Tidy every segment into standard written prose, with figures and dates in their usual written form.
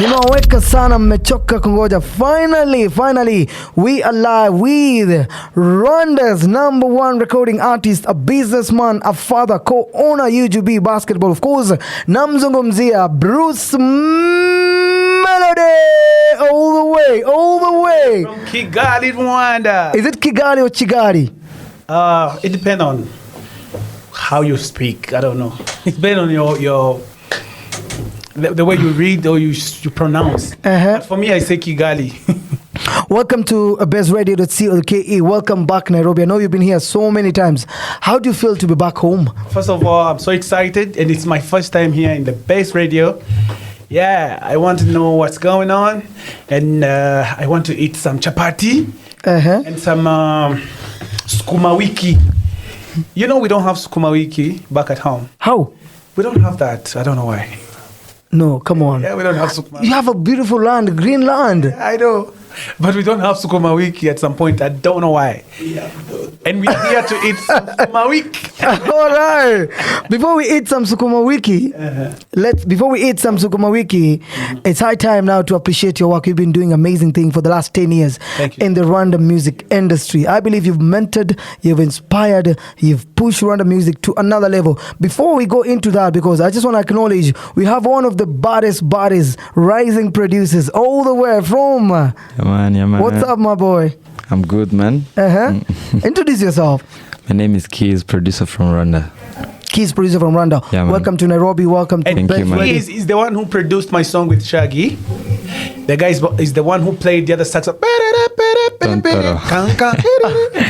Nimeweka sana, mmechoka kungoja. Finally, we are live with Rwanda's number one recording artist, a businessman, a father, co-owner UGB Basketball. Of course, namzungumzia Bruce Melodie, all the way. From Kigali, Rwanda. Is it Kigali or Chigali? It depends on how you speak. I don't know. It depends on your the way you read or you pronounce. But for me, I say Kigali. Welcome to Baze Radio.co.ke. Welcome back, Nairobi. I know you've been here so many times. How do you feel to be back home? First of all, I'm so excited, and it's my first time here in the Baze Radio. Yeah, I want to know what's going on, and I want to eat some chapati and some sukuma wiki. You know, we don't have sukuma wiki back at home. How? We don't have that. I don't know why. No, come on. Yeah, we don't have sukuma. You have a beautiful land, green land. I know. But we don't have sukuma wiki at some point. I don't know why. Yeah. And we're here to eat some sukuma wiki. All right. Before we eat some sukuma wiki, it's high time now to appreciate your work. You've been doing amazing things for the last 10 years in the Rwanda music industry. I believe you've mentored, you've inspired, you've pushed Rwanda music to another level. Before we go into that, because I just want to acknowledge, we have one of the baddest rising producers all the way from... Yeah, man. What's up, my boy? I'm good, man. Introduce yourself. My name is Keys, producer from Rwanda. Keys, producer from Rwanda. Yeah, welcome to Nairobi. Welcome to Thank you, man. Keys is the one who produced my song with Shaggy. The guy is the one who played the other saxophone.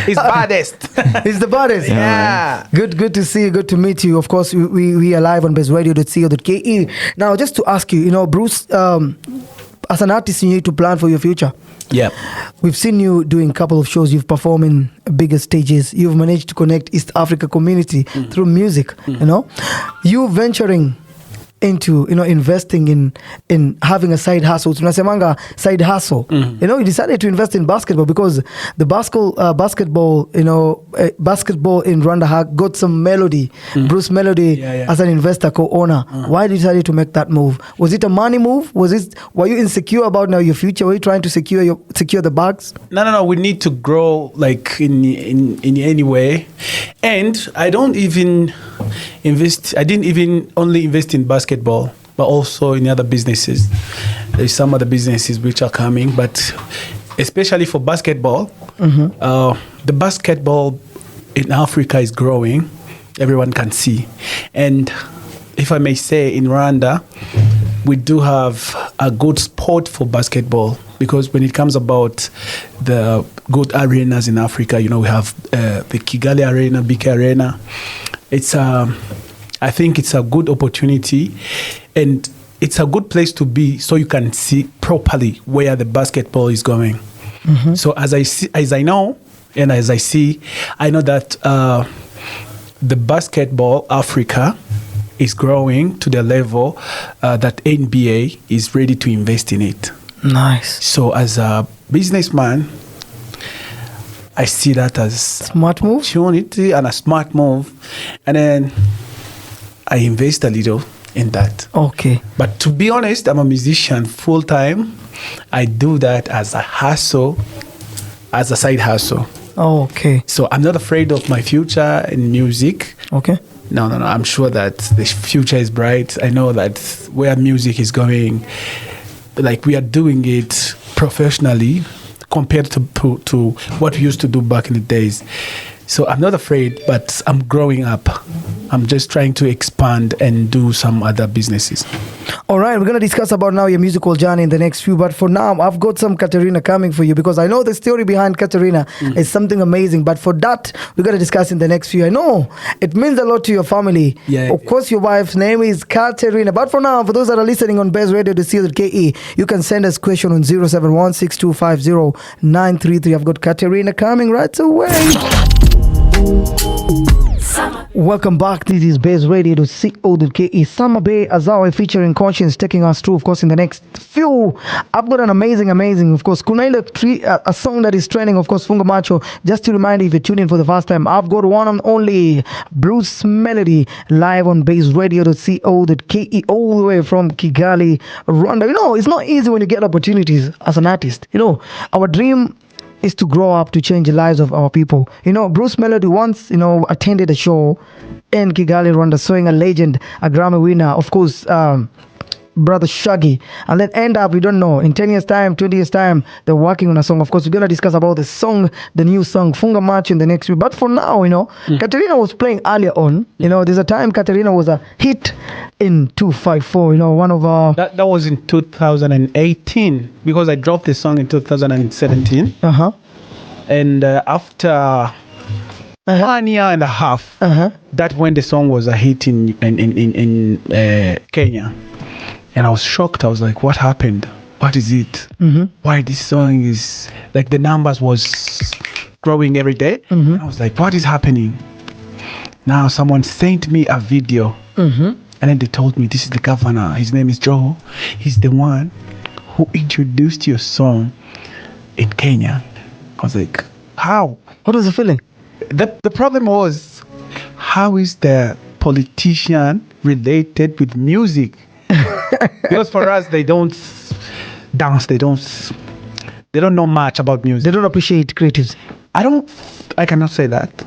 He's baddest. He's the baddest. Yeah. Good to see you. Good to meet you. Of course, we are live on Baze Radio.co.ke. Now, just to ask you, Bruce, as an artist, you need to plan for your future. Yeah. We've seen you doing a couple of shows. You've performed in bigger stages. You've managed to connect East Africa community through music. You venturing into investing in having a side hustle. Tunasemanga side hustle. You decided to invest in basketball because the basketball in Rwanda got some Melodie, Bruce Melodie as an investor co-owner. Why did you decide to make that move? Was it a money move? Were you insecure about now your future? Were you trying to secure the bags? No. We need to grow like in any way, and I don't even invest. I didn't even only invest in basketball, but also in other businesses. There's some other businesses which are coming, but especially for basketball, the basketball in Africa is growing. Everyone can see. And if I may say, in Rwanda, we do have a good sport for basketball, because when it comes about the good arenas in Africa, we have the Kigali Arena, BK Arena. I think it's a good opportunity, and it's a good place to be, so you can see properly where the basketball is going. So as I know that the basketball Africa is growing to the level that NBA is ready to invest in it. Nice. So as a businessman, I see that as smart move, opportunity and a smart move, and then I invest a little in that. Okay. But to be honest, I'm a musician full time. I do that as a hustle, as a side hustle. Oh, okay. So I'm not afraid of my future in music. Okay. No. I'm sure that the future is bright. I know that where music is going, like we are doing it professionally compared to what we used to do back in the days. So I'm not afraid, but I'm growing up. I'm just trying to expand and do some other businesses. All right, we're going to discuss about now your musical journey in the next few. But for now, I've got some Katerina coming for you, because I know the story behind Katerina is something amazing. But for that, we're going to discuss in the next few. I know it means a lot to your family. Yeah, of course, your wife's name is Katerina. But for now, for those that are listening on Baze Radio.co.ke, you can send us question on 0716250933. I've got Katerina coming right away. Welcome back. This is Baze Radio to CO.ke. Summer Bay Azawe featuring Conscience taking us through, of course, in the next few. I've got an amazing, of course, Kunaila a song that is trending, of course, Funga Macho. Just to remind you, if you're tuning in for the first time, I've got one and only Bruce Melodie live on Baze Radio to CO.ke all the way from Kigali, Rwanda. You know, it's not easy when you get opportunities as an artist. You know, our dream is to grow up to change the lives of our people. You know, Bruce Melodie once, attended a show in Kigali, Rwanda, showing a legend, a Grammy winner, of course, brother Shaggy. And then end up, we don't know, in 10 years' time, 20 years' time, they're working on a song. Of course, we're going to discuss about the song, the new song, Funga March in the next week. But for now, Katerina was playing earlier on. You know, there's a time Katerina was a hit in 254, one of our... That was in 2018 because I dropped the song in 2017. Uh-huh. And after 1 year and a half, that when the song was a hit in Kenya. And I was shocked. I was like, what happened? What is it? Why this song is... Like the numbers was growing every day. I was like, what is happening? Now someone sent me a video. And then they told me, this is the governor. His name is Joe. He's the one who introduced your song in Kenya. I was like, how? What was the feeling? The problem was, how is the politician related with music? Because for us, they don't dance. They don't know much about music. They don't appreciate creatives. I cannot say that.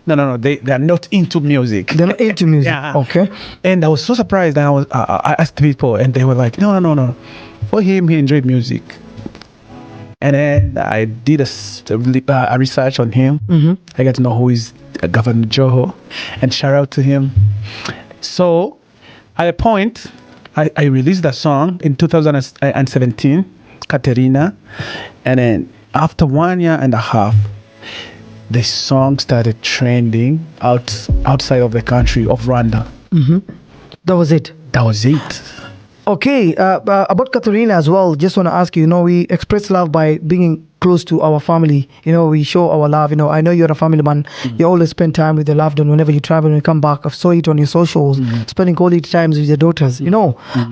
No. They are not into music. They're not into music. Yeah. Okay. And I was so surprised. And I asked people, and they were like, no. For him, he enjoyed music. And then I did a research on him. I got to know who is Governor Joho, and shout out to him. So at a point, I released that song in 2017, Katerina, and then after 1 year and a half, the song started trending outside of the country of Rwanda. That was it. Okay, about Katerina as well, just want to ask you, we express love by being close to our family. We show our love. I know you're a family man. You always spend time with your loved one whenever you travel and you come back. I saw it on your socials, spending quality times with your daughters.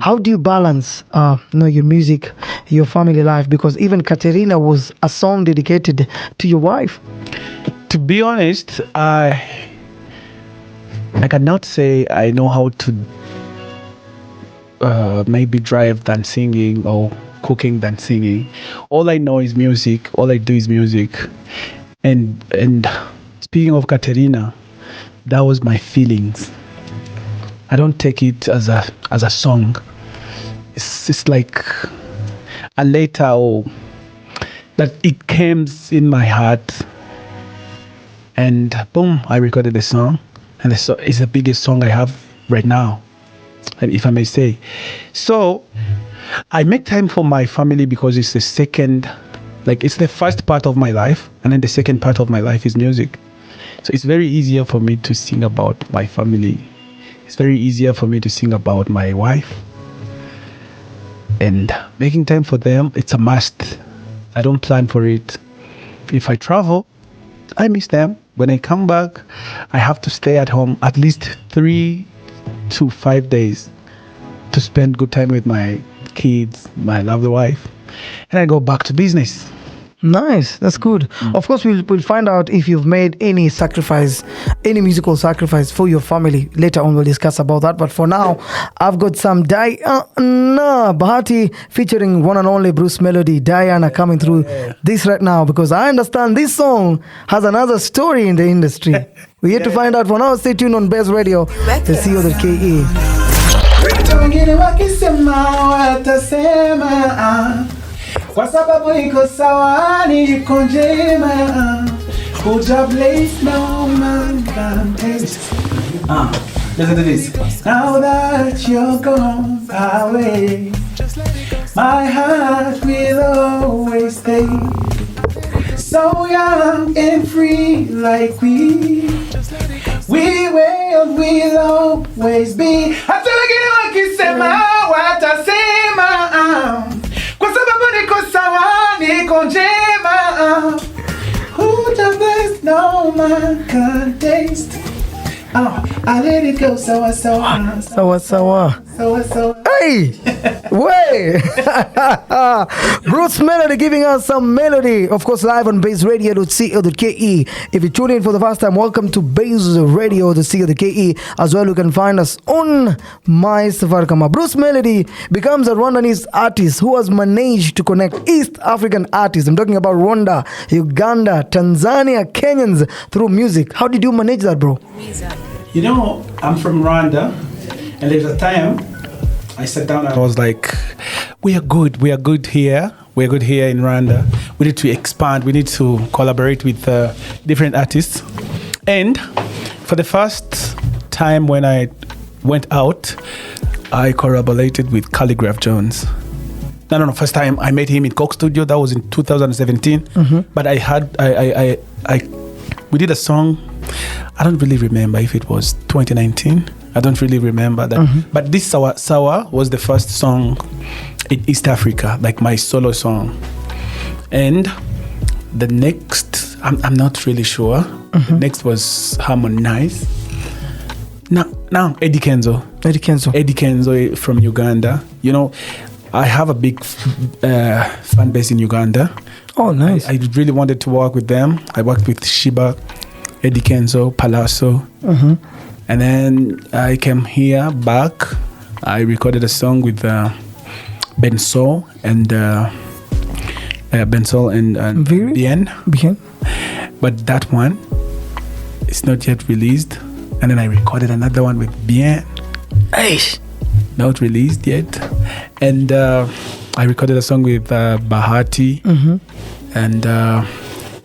How do you balance, your music, your family life? Because even Katerina was a song dedicated to your wife. To be honest, I cannot say I know how to maybe drive than singing or cooking than singing. All I know is music. All I do is music. And speaking of Katerina, that was my feelings. I don't take it as a song. It's like a letter that it came in my heart. And boom, I recorded the song. And it's the biggest song I have right now, and if I may say. So I make time for my family because it's the second, it's the first part of my life, and then the second part of my life is music. So it's very easier for me to sing about my family. It's very easier for me to sing about my wife. And making time for them, it's a must. I don't plan for it. If I travel, I miss them. When I come back, I have to stay at home at least 3 to 5 days to spend good time with my kids, my lovely wife, and I go back to business. Nice, that's good. Of course, we'll find out if you've made any sacrifice, any musical sacrifice for your family. Later on, we'll discuss about that. But for now, I've got some Diana Bahati featuring one and only Bruce Melodie. Diana coming through this right now, because I understand this song has another story in the industry. We're here to find out. For now, stay tuned on Baze Radio, the CO.ke. Kwa sababu iko sawa, niko njema. Kuja place no man can taste. Listen to this. Now that you're gone away, my heart will always stay so young and free, like we will always be. Hata wengine wakisema watasema, kwa sababu niko sawa, niko njema. Who the best no man can taste. I let it go, sawa. Sawa. Hey! Way! Bruce Melodie giving us some melody. Of course, live on Baze Radio.co.ke. If you tune in for the first time, welcome to Baze Radio.co.ke. As well, you can find us on My Safaricom. Bruce Melodie becomes a Rwandanese artist who has managed to connect East African artists. I'm talking about Rwanda, Uganda, Tanzania, Kenyans through music. How did you manage that, bro? You know, I'm from Rwanda, and there's a time I sat down and I was like, we are good here. We're good here in Rwanda. We need to expand. We need to collaborate with different artists. And for the first time when I went out, I collaborated with Calligraph Jones. No, first time I met him in Coke Studio. That was in 2017. But we did a song. I don't really remember if it was 2019. I don't really remember that. But this Sawa was the first song in East Africa, like my solo song. And the next, I'm not really sure. The next was Harmonize. Now Eddie Kenzo from Uganda. You know, I have a big fan base in Uganda. Oh, nice. I really wanted to work with them. I worked with Shiba, Eddie Kenzo, Palazzo. And then I came here back. I recorded a song with Bensol and Bien. But that one is not yet released. And then I recorded another one with Bien. Eish. Not released yet. And I recorded a song with Bahati and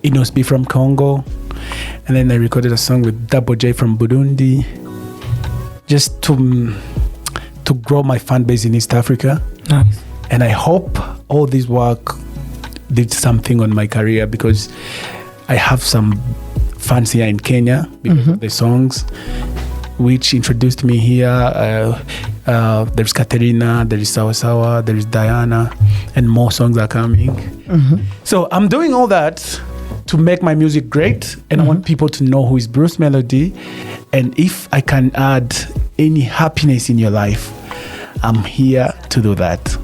Inos B from Congo. And then I recorded a song with Double J from Burundi, just to grow my fan base in East Africa. Nice. And I hope all this work did something on my career, because I have some fans here in Kenya because of the songs, which introduced me here. There's Katerina, there is Sawa, there is Diana, and more songs are coming. So I'm doing all that to make my music great, and I want people to know who is Bruce Melodie. And if I can add any happiness in your life, I'm here to do that.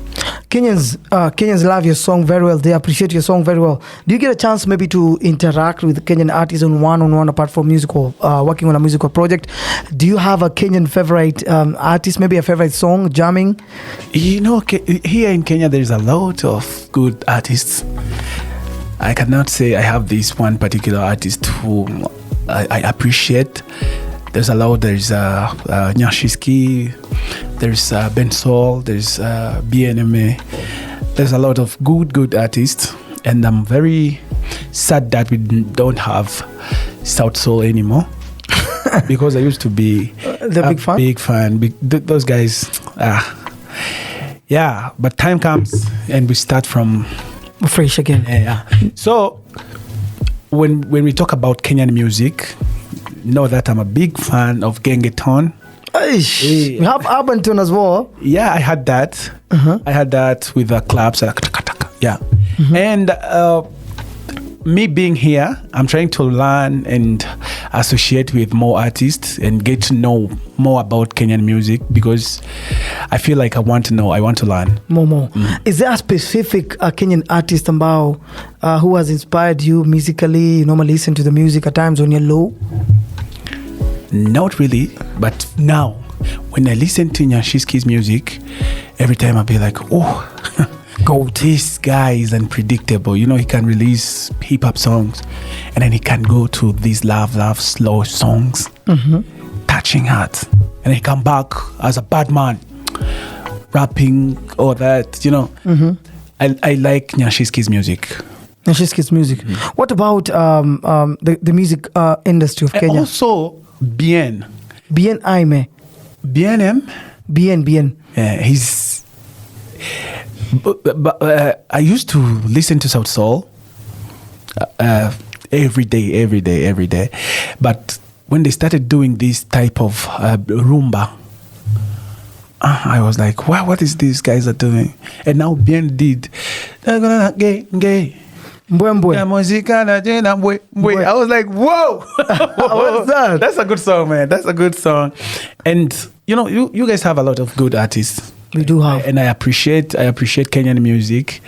Kenyans love your song very well. They appreciate your song very well. Do you get a chance maybe to interact with Kenyan artists on one-on-one, apart from musical, working on a musical project? Do you have a Kenyan favorite artist, maybe a favorite song, jamming? You know, here in Kenya, there's a lot of good artists. I cannot say I have this one particular artist who I appreciate. There's a lot. There's Nyashiski, there's Bensol, there's BNMA. There's a lot of good artists, and I'm very sad that we don't have South Soul anymore. Because I used to be big fan. Those guys, yeah. But time comes and we start from fresh again. Yeah. So when we talk about Kenyan music, know that I'm a big fan of Gengeton. You have urban tone as well. Yeah, I had that. I had that with the clubs. Yeah. And me being here, I'm trying to learn and associate with more artists and get to know more about Kenyan music, because I feel like I want to know, I want to learn. More. Is there a specific Kenyan artist ambao who has inspired you musically? You normally listen to the music at times when you're low? Not really, but now when I listen to Nyashiski's music, every time I'll be like, oh, this guy is unpredictable. You know, he can release hip-hop songs, and then he can go to these love, slow songs, touching hearts, and he come back as a bad man, rapping, all that, you know. I like Nyashiski's music. What about the music industry of Kenya? Also, Bien Aime. Bien. Yeah, he's... I used to listen to South Soul every day. But when they started doing this type of rumba, I was like, wow, what is these guys are doing? And now Bien did gay. Mbwembwe. I was like, whoa. What's that? That's a good song, man. That's a good song. And you guys have a lot of good artists. We do have. And I appreciate Kenyan music.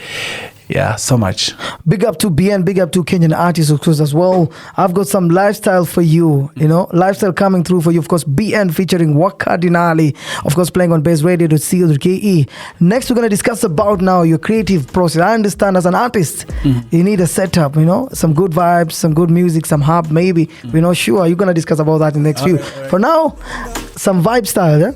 Yeah, so much. Big up to BN, big up to Kenyan artists, of course, as well. I've got some lifestyle for you, lifestyle coming through for you. Of course, BN featuring Wakardinali, of course, playing on Baze Radio .co.ke. Next, we're going to discuss about now your creative process. I understand as an artist, you need a setup, some good vibes, some good music, some hub, maybe. We're not sure. You're going to discuss about that in the next few. Right. For now, some vibe style,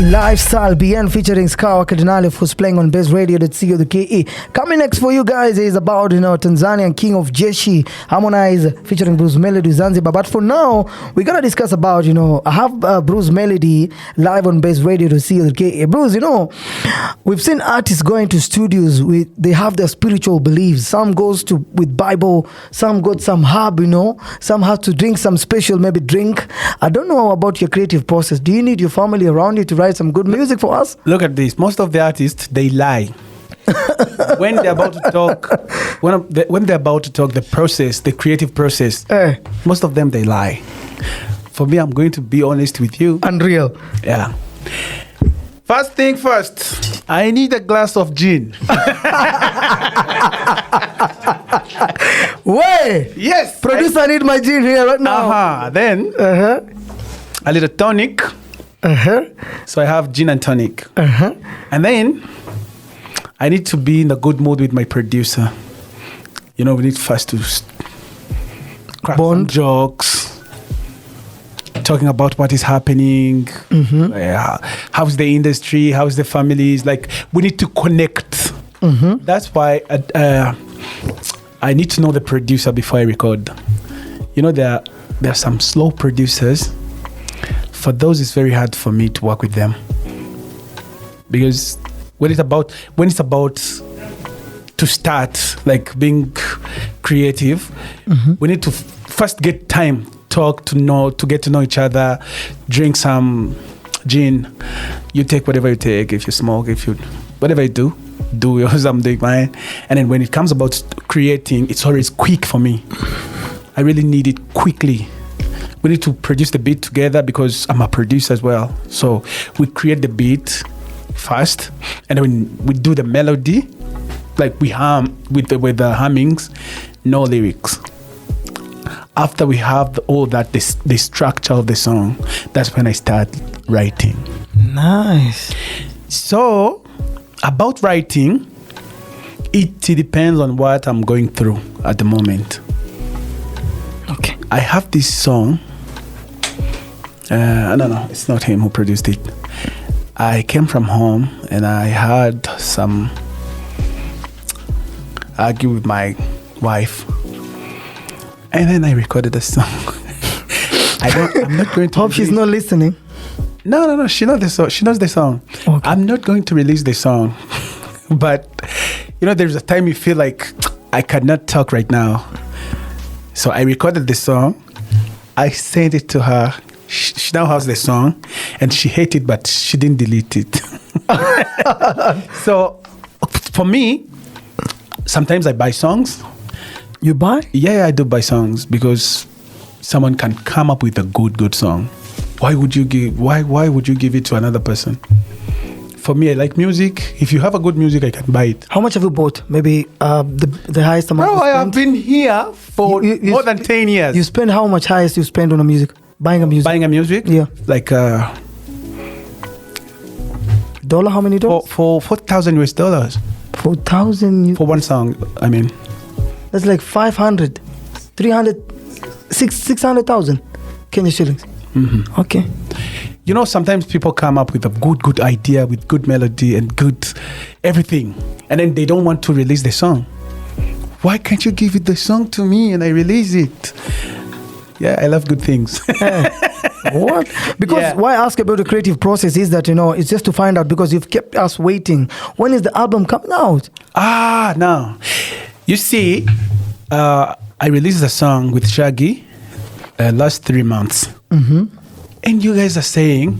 Lifestyle BN featuring Skawa Cardinale, who's playing on Baze Radio .co.ke. Coming next for you guys is about Tanzanian King of Jeshi Harmonize featuring Bruce Melodie Zanzibar. But for now, we're gonna discuss about I have Bruce Melodie live on Baze Radio .co.ke. Bruce, we've seen artists going to studios they have their spiritual beliefs. Some goes with Bible, some got some herb, some have to drink some special maybe drink. I don't know about your creative process. Do you need your family around you to write some good music for us? Look at this. Most of the artists, they lie. When they're about to talk, when they're about to talk, the creative process, most of them, they lie. For me, I'm going to be honest with you. Unreal. Yeah. First thing first, I need a glass of gin. Way! Yes! Producer, I need my gin here right now. Then, a little tonic. So I have gin and tonic. And then I need to be in a good mood with my producer. We need first to crack some jokes, talking about what is happening, how's the industry, how's the families. Like, we need to connect. That's why I need to know the producer before I record. There are some slow producers. For those, it's very hard for me to work with them, because when it's about to start, like being creative, we need to first get time, talk, to get to know each other, drink some gin. You take whatever you take. If you smoke, whatever you do yours, I'm doing mine. And then when it comes about creating, it's always quick for me. I really need it quickly. We need to produce the beat together because I'm a producer as well. So we create the beat first, and then we do the melody, like we hum with the hummings, no lyrics. After we have all that, the structure of the song, that's when I start writing. Nice. So about writing, it depends on what I'm going through at the moment. Okay. I have this song. No, it's not him who produced it. I came from home and I had some argue with my wife, and then I recorded a song. I'm not going to. Hope she's not listening. No. She knows the song. She knows the song. Okay. I'm not going to release the song, but there's a time you feel like I cannot talk right now. So I recorded the song. I sent it to her. She now has the song, and she hated it, but she didn't delete it. So, for me, sometimes I buy songs. You buy? Yeah, I do buy songs because someone can come up with a good song. Why would you give it to another person? For me, I like music. If you have a good music, I can buy it. How much have you bought? Maybe the highest amount. Bro, I have been here for more than 10 years. You spend how much highest you spend on a music? Buying a music? Yeah. Like dollar? How many dollars? For $4,000. 4,000 for one song, I mean. That's like 500, 300, 600,000 Kenya shillings. Okay. Sometimes people come up with a good idea, with good melody and good everything, and then they don't want to release the song. Why can't you give it the song to me and I release it? Yeah, I love good things. What? Because why I ask about the creative process is that, it's just to find out, because you've kept us waiting. When is the album coming out? No. You see, I released a song with Shaggy last 3 months. And you guys are saying,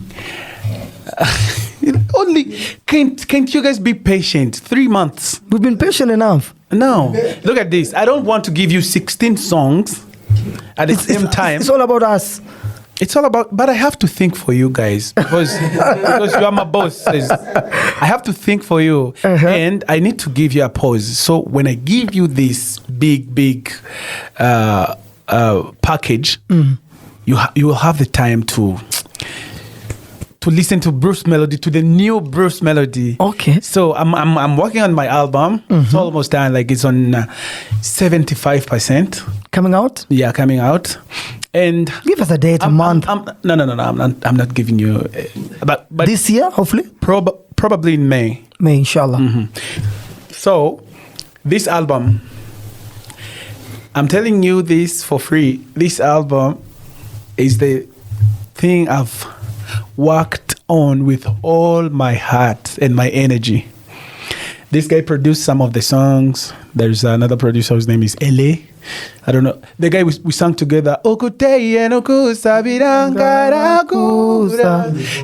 can't you guys be patient? 3 months. We've been patient enough. No, look at this. I don't want to give you 16 songs at the same time. It's all about us. It's all about, but I have to think for you guys because you are my boss. I have to think for you, and I need to give you a pause. So when I give you this big package, you will have the time to listen to Bruce Melodie, to the new Bruce Melodie. Okay. So I'm working on my album. It's almost done. Like it's on 75%. Coming out? Yeah, coming out. And give us a date, a month. No. I'm not giving you. But this year, hopefully. Probably in May. May, inshallah. So this album, I'm telling you this for free. This album is the thing I've worked on with all my heart and my energy. This guy produced some of the songs. There's another producer whose name is Ele. I don't know. The guy we sang together.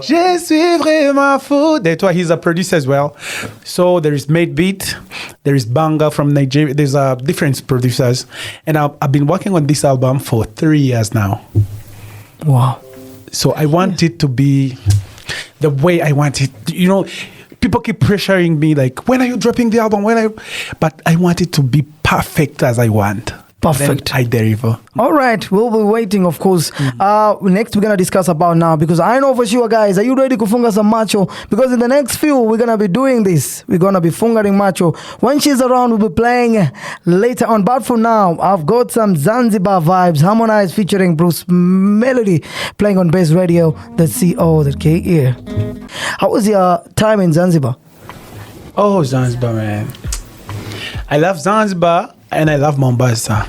Je suis vraiment fou. That's why he's a producer as well. So there is Made Beat. There is Banga from Nigeria. There's different producers. And I've been working on this album for 3 years now. Wow. So I want it to be the way I want it. You know, people keep pressuring me like, when are you dropping the album? But I want it to be perfect as I want. Perfect. Then I deliver. All right. We'll be waiting, of course. Next, we're going to discuss about now, because I know for sure, guys, are you ready to funga some macho? Because in the next few, we're going to be doing this. We're going to be fungering macho. When she's around, we'll be playing later on. But for now, I've got some Zanzibar vibes. Harmonize featuring Bruce Melodie playing on Baze Radio. That's CO.K here. How was your time in Zanzibar? Oh, Zanzibar, man. I love Zanzibar. And I love Mombasa.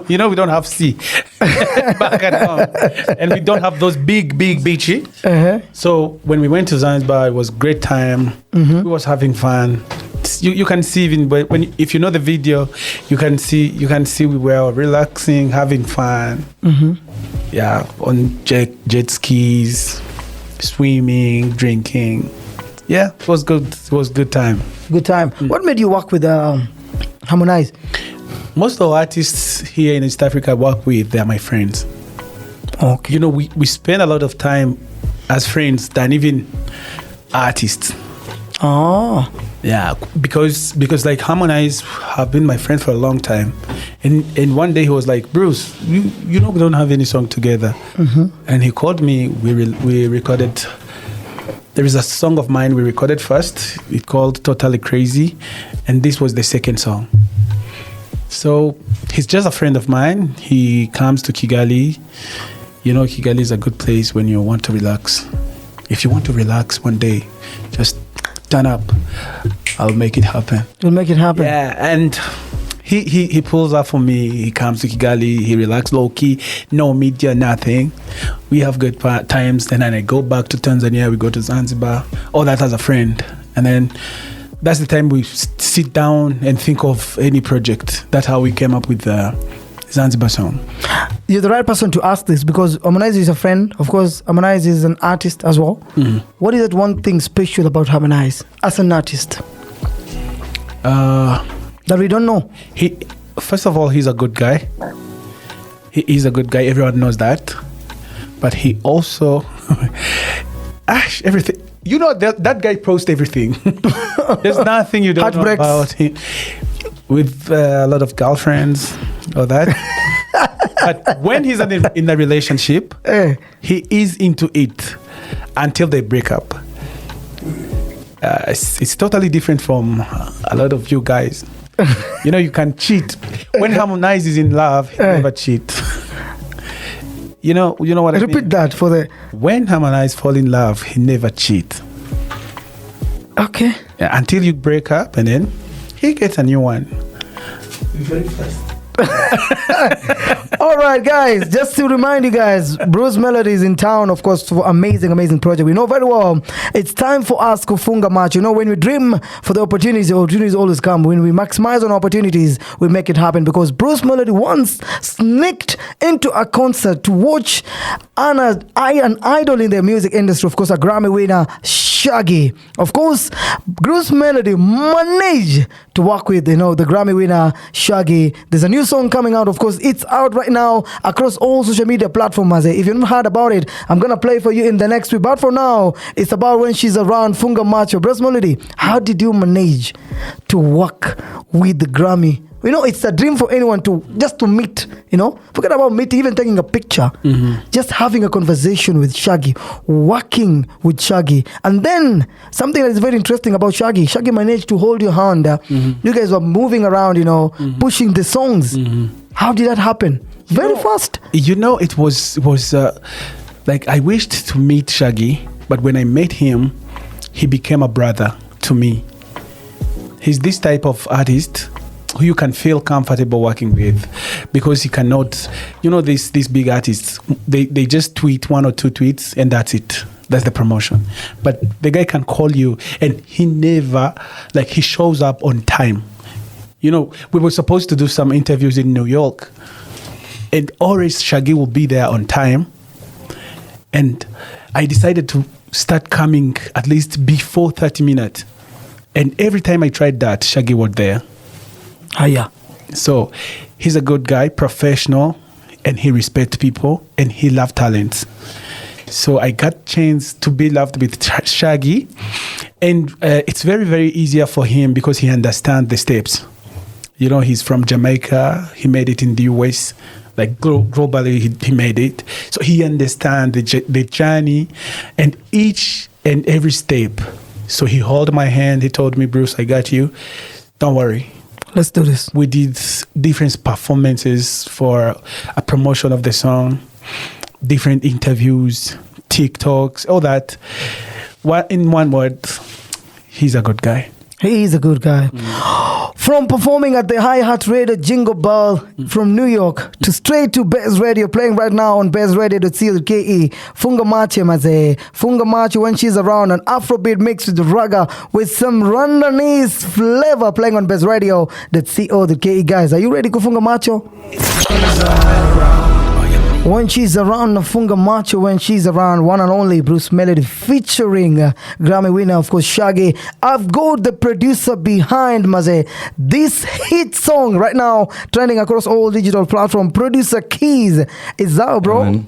you know, we don't have sea back at home, and we don't have those big beaches. So when we went to Zanzibar, it was a great time. We was having fun. You can see even if you know the video, you can see we were relaxing, having fun. Yeah, on jet skis, swimming, drinking. Yeah, it was good. It was good time. Good time. What made you work with Harmonize? Most of the artists here in East Africa I work with, they're my friends. Okay. You know, we spend a lot of time as friends than even artists. Oh. Yeah, because like Harmonize have been my friend for a long time. And one day he was like, Bruce, you know we don't have any song together. And he called me, we recorded. There is a song of mine we recorded first. It's called Totally Crazy. And this was the second song. So he's just a friend of mine. He comes to Kigali. You know, Kigali is a good place when you want to relax. If you want to relax one day, just turn up. I'll make it happen. You'll make it happen. Yeah, and he pulls up for me. He comes to Kigali. He relaxes low-key. No media, nothing. We have good times. Then I go back to Tanzania. We go to Zanzibar. All that as a friend. And then that's the time we sit down and think of any project. That's how we came up with the Zanzibar song. You're the right person to ask this, because Harmonize is a friend. Of course, Harmonize is an artist as well. What is that one thing special about Harmonize as an artist that we don't know? First of all, he's a good guy. He is a good guy. Everyone knows that. But he also... everything. You know, that guy posts everything. There's nothing you don't know about him. With a lot of girlfriends or that. But when he's in a relationship, he is into it until they break up. It's totally different from a lot of you guys. You know, you can cheat. When Harmonize is in love, he never cheat. You know what I mean? Repeat that for the... When Harmonize fall in love, he never cheat. Okay. Yeah, until you break up, and then he gets a new one. Very fast. All right, guys, just to remind you guys, Bruce Melodie is in town, of course, for amazing project. We know very well it's time for us to funga match. You know, when we dream for the opportunities always come. When we maximize on opportunities, we make it happen, because Bruce Melodie once sneaked into a concert to watch an idol in the music industry, of course, a Grammy winner, Shaggy. Of course, Bruce Melodie managed to work with, the Grammy winner Shaggy. There's a new song coming out. Of course, it's out right now across all social media platforms. If you've not heard about it, I'm going to play for you in the next week. But for now, it's about When She's Around, Funga Macho. Bruce Melodie, how did you manage to work with the Grammy? It's a dream for anyone to meet, Forget about meeting, even taking a picture. Just having a conversation with Shaggy, working with Shaggy. And then, something that is very interesting about Shaggy managed to hold your hand. You guys were moving around, pushing the songs. How did that happen? Very fast. It was like I wished to meet Shaggy, but when I met him, he became a brother to me. He's this type of artist who you can feel comfortable working with, because he cannot, these big artists, they just tweet 1 or 2 tweets and that's it. That's the promotion. But the guy can call you and he never, he shows up on time. We were supposed to do some interviews in New York and always Shaggy will be there on time. And I decided to start coming at least before 30 minutes. And every time I tried that, Shaggy was there. Yeah. So he's a good guy, professional, and he respects people, and he loves talents. So I got chance to be loved with Shaggy, and it's very, very easier for him because he understands the steps. He's from Jamaica. He made it in the US. Globally, he made it. So he understands the journey and each and every step. So he held my hand. He told me, Bruce, I got you. Don't worry. Let's do this. We did different performances for a promotion of the song, different interviews, TikToks, all that. In one word, he's a good guy. He is a good guy. From performing at the Hi-Hat Radio Jingle Bell from New York to straight to Baze Radio, playing right now on bazeradio.co.ke. Funga Macho, maze. Funga Macho, When She's Around, an Afrobeat mixed with raga with some Rwandanese flavor, playing on Baze Radio.co.ke. Guys, are you ready, Kufunga Macho? When She's Around, Funga Macho, When She's Around, one and only Bruce Melodie featuring Grammy winner, of course, Shaggy. I've got the producer behind Maze. This hit song right now trending across all digital platforms. Producer Keys is out, bro. Man.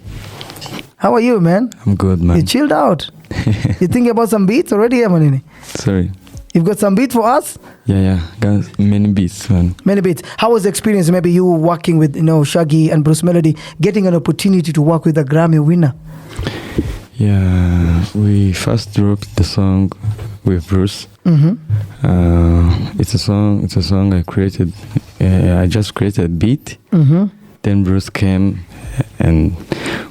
How are you, man? I'm good, man. You chilled out. You thinking about some beats already, Manini? Sorry. You've got some beats for us? Yeah. Got many beats, man. Many beats. How was the experience? Maybe you working with, Shaggy and Bruce Melodie, getting an opportunity to work with a Grammy winner. Yeah, we first dropped the song with Bruce. It's a song I created. I just created a beat. Then Bruce came and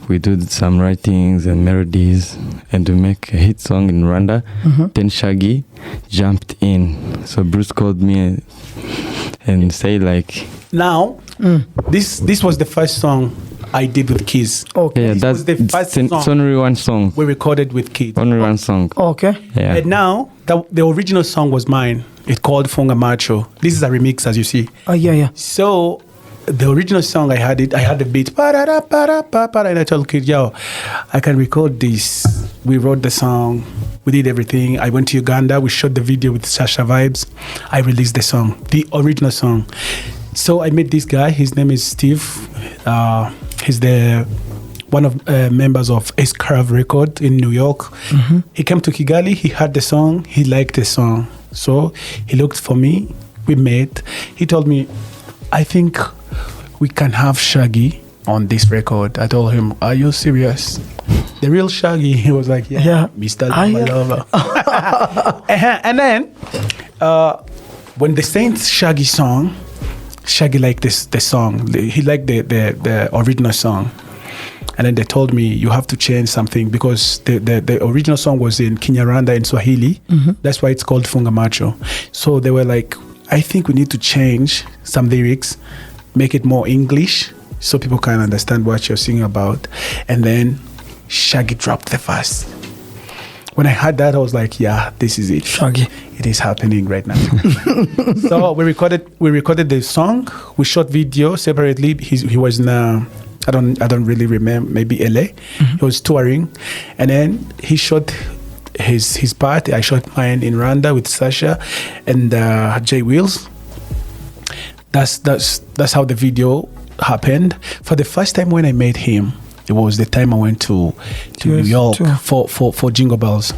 we did some writings and melodies and to make a hit song in Rwanda. Then Shaggy jumped in. So Bruce called me and say now this was the first song I did with Keys. Okay. Yeah, this was the first song. It's only one song. We recorded with Keys. Only one song. Okay. Yeah. And now the original song was mine. It's called Funga Macho. This is a remix, as you see. Yeah. So the original song, I had the beat, and I told Kid, yo, I can record this. We wrote the song, we did everything. I went to Uganda, we shot the video with Sasha Vibes. I released the song, the original song. So I met this guy, his name is Steve. He's the one of members of Ace Curve Record in New York. He came to Kigali, he heard the song, he liked the song. So he looked for me, we met. He told me, I think we can have Shaggy on this record. I told him, are you serious? The real Shaggy, he was like, yeah. Mr. Lover. And then, when they sang Shaggy song, Shaggy liked the song. He liked the original song. And then they told me, you have to change something because the original song was in Kenyan, Rwanda, and Swahili. That's why it's called Funga Macho. So they were like, I think we need to change some lyrics, make it more English so people can understand what you're singing about. And then Shaggy dropped the verse. When I heard that, I was like, yeah, this is it. Shaggy. It is happening right now. So we recorded the song. We shot video separately. He was in I don't really remember, maybe LA. He was touring. And then he shot his part. I shot mine in Rwanda with Sasha and Jay Wheels. That's how the video happened. For the first time when I met him, it was the time I went to New York for Jingle Bells.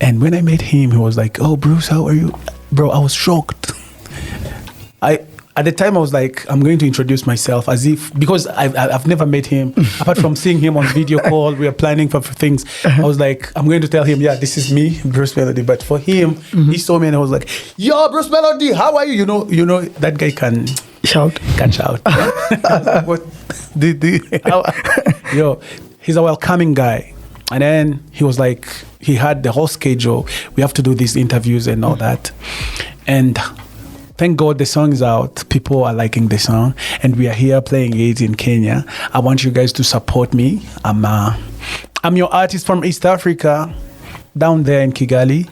And when I met him, he was like, "Oh, Bruce, how are you?" Bro, I was shocked. At the time, I was like, I'm going to introduce myself as if, because I've never met him, apart from seeing him on video call, we are planning for things. I was like, I'm going to tell him, yeah, this is me, Bruce Melodie. But for him, he saw me and I was like, yo, Bruce Melodie, how are you? You know, that guy can shout. I was like, what? Yo, he's a welcoming guy. And then he was like, he had the whole schedule. We have to do these interviews and all that. And thank God the song is out. People are liking the song. And we are here playing it in Kenya. I want you guys to support me. I'm your artist from East Africa, down there in Kigali.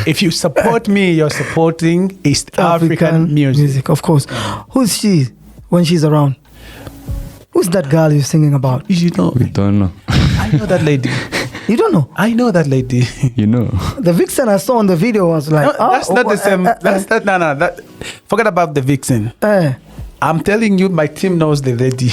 If you support me, you're supporting East African music. Of course. Who's she when she's around? Who's that girl you're singing about? You know. We don't know. I know that lady. You don't know? I know that lady. You know. The vixen I saw on the video was like... No, that's not the same. Forget about the vixen. I'm telling you, my team knows the lady.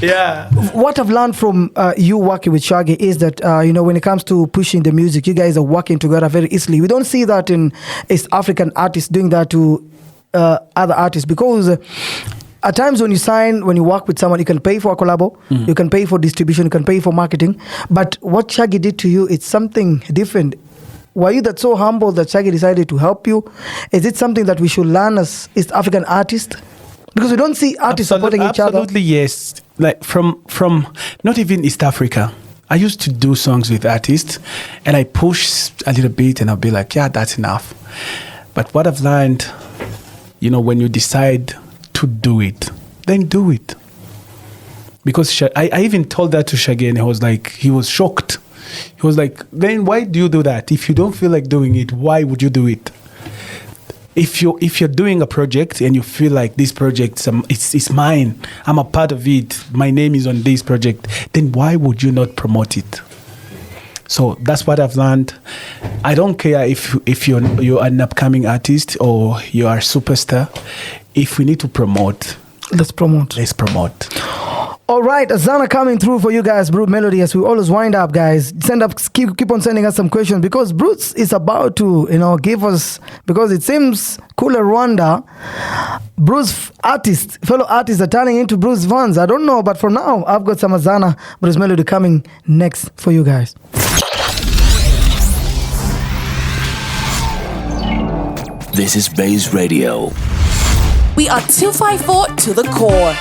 Yeah. What I've learned from you working with Shaggy is that, when it comes to pushing the music, you guys are working together very easily. We don't see that in East African artists doing that to other artists, because at times when you work with someone, you can pay for a collabo, you can pay for distribution, you can pay for marketing. But what Shaggy did to you, it's something different. Were you that so humble that Shaggy decided to help you? Is it something that we should learn as East African artists? Because we don't see artists supporting each other. Absolutely, yes. Like from not even East Africa. I used to do songs with artists and I push a little bit and I'll be like, yeah, that's enough. But what I've learned, when you decide to do it, then do it. Because I even told that to Shaggy and he was shocked. He was like, then why do you do that? If you don't feel like doing it, why would you do it? If you're doing a project and you feel like this project, it's mine, I'm a part of it, my name is on this project, then why would you not promote it? So that's what I've learned. I don't care if you're an upcoming artist or you are a superstar. If we need to promote, let's promote. All right, Azana coming through for you guys, Bruce Melodie. As we always wind up, guys, keep on sending us some questions, because Bruce is about to, give us, because it seems Kule Rwanda, Bruce fellow artists are turning into Bruce fans. I don't know, but for now, I've got some Azana, Bruce Melodie coming next for you guys. This is Baze Radio. We are 254 to the core.